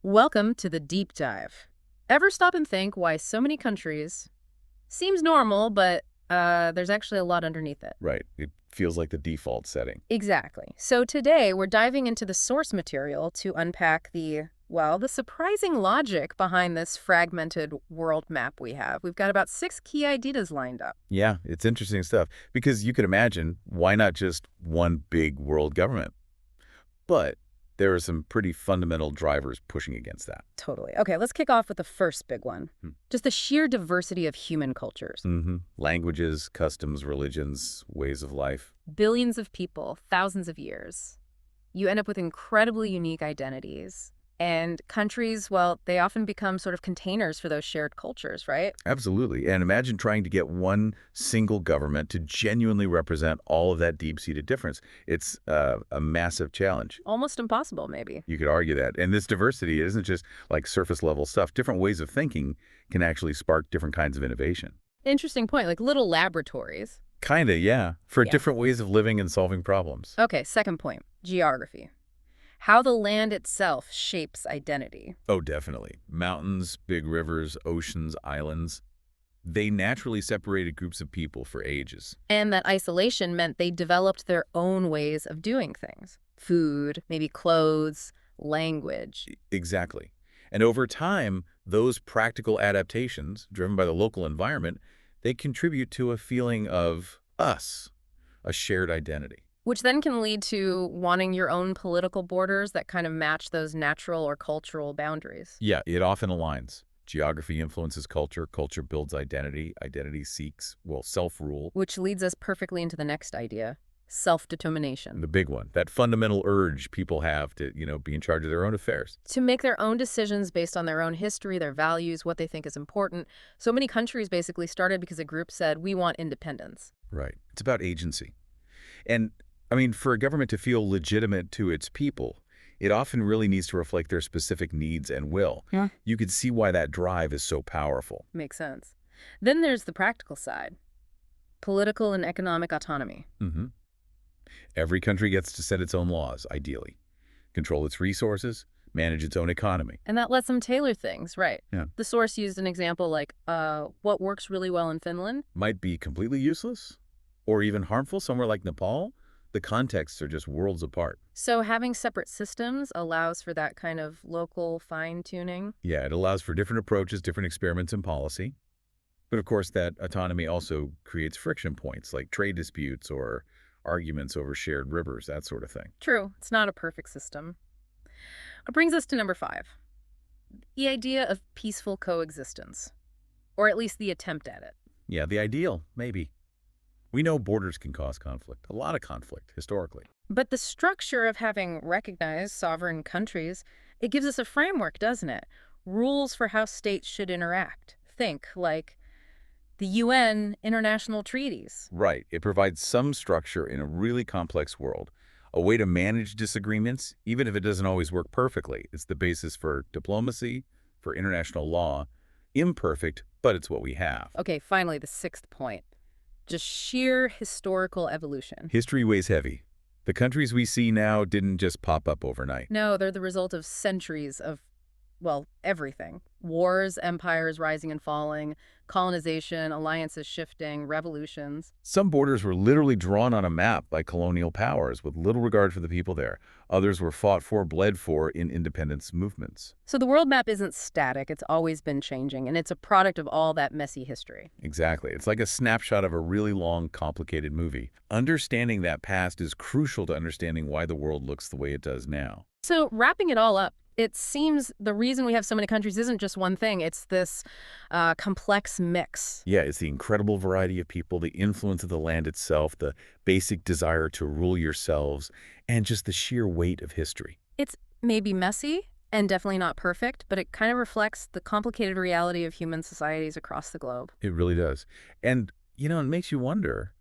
Welcome to the deep dive. Ever stop and think why so many countries seems normal, but there's actually a lot underneath it? Right. It feels like the default setting. Exactly. So today we're diving into the source material to unpack the surprising logic behind this fragmented world map we have. We've got about 6 key ideas lined up. Yeah, it's interesting stuff because you could imagine why not just one big world government? But there are some pretty fundamental drivers pushing against that. Totally. Okay, let's kick off with the first big one. Just the sheer diversity of human cultures. Languages, customs, religions, ways of life. Billions of people, thousands of years. You end up with incredibly unique identities. And countries, well, they often become sort of containers for those shared cultures, right? Absolutely. And imagine trying to get one single government to genuinely represent all of that deep-seated difference. It's a massive challenge. Almost impossible, maybe. You could argue that. And this diversity isn't just like surface level stuff. Different ways of thinking can actually spark different kinds of innovation. Interesting point, like little laboratories. Kinda, yeah. For Yeah. different ways of living and solving problems. Okay, second point, geography. How the land itself shapes identity. Oh, definitely. Mountains, big rivers, oceans, islands. They naturally separated groups of people for ages. And that isolation meant they developed their own ways of doing things. Food, maybe clothes, language. Exactly. And over time, those practical adaptations, driven by the local environment, they contribute to a feeling of us, a shared identity. Which then can lead to wanting your own political borders that kind of match those natural or cultural boundaries. Yeah, it often aligns. Geography influences culture, culture builds identity, identity seeks, well, self-rule. Which leads us perfectly into the next idea, self-determination. The big one, that fundamental urge people have to, be in charge of their own affairs. To make their own decisions based on their own history, their values, what they think is important. So many countries basically started because a group said, we want independence. Right. It's about agency. And, I mean, for a government to feel legitimate to its people, it often really needs to reflect their specific needs and will. Yeah. You could see why that drive is so powerful. Makes sense. Then there's the practical side, political and economic autonomy. hmm Every country gets to set its own laws, ideally, control its resources, manage its own economy. And that lets them tailor things, right? Yeah. The source used an example like, what works really well in Finland. Might be completely useless or even harmful somewhere like Nepal. The contexts are just worlds apart. So having separate systems allows for that kind of local fine-tuning. Yeah, it allows for different approaches, different experiments in policy. But of course, that autonomy also creates friction points like trade disputes or arguments over shared rivers, that sort of thing. True, it's not a perfect system. It brings us to number 5, the idea of peaceful coexistence, or at least the attempt at it. Yeah, the ideal, maybe. We know borders can cause conflict, a lot of conflict, historically. But the structure of having recognized sovereign countries, it gives us a framework, doesn't it? Rules for how states should interact. Think like the UN international treaties. Right. It provides some structure in a really complex world, a way to manage disagreements, even if it doesn't always work perfectly. It's the basis for diplomacy, for international law. Imperfect, but it's what we have. Okay, finally, the 6th point, just sheer historical evolution. History weighs heavy. The countries we see now didn't just pop up overnight. No, they're the result of centuries of, everything. Wars, empires rising and falling, colonization, alliances shifting, revolutions. Some borders were literally drawn on a map by colonial powers with little regard for the people there. Others were fought for, bled for in independence movements. So the world map isn't static, it's always been changing, and it's a product of all that messy history. Exactly. It's like a snapshot of a really long, complicated movie. Understanding that past is crucial to understanding why the world looks the way it does now. So wrapping it all up, it seems the reason we have so many countries isn't just one thing. It's this complex mix. Yeah, it's the incredible variety of people, the influence of the land itself, the basic desire to rule yourselves, and just the sheer weight of history. It's maybe messy and definitely not perfect, but it kind of reflects the complicated reality of human societies across the globe. It really does. And, it makes you wonder,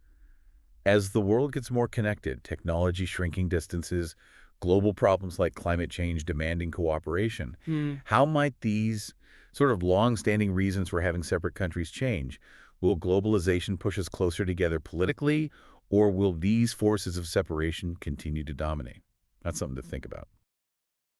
as the world gets more connected, technology shrinking distances, global problems like climate change demanding cooperation, how might these sort of long-standing reasons for having separate countries change? Will globalization push us closer together politically, or will these forces of separation continue to dominate? That's something to think about.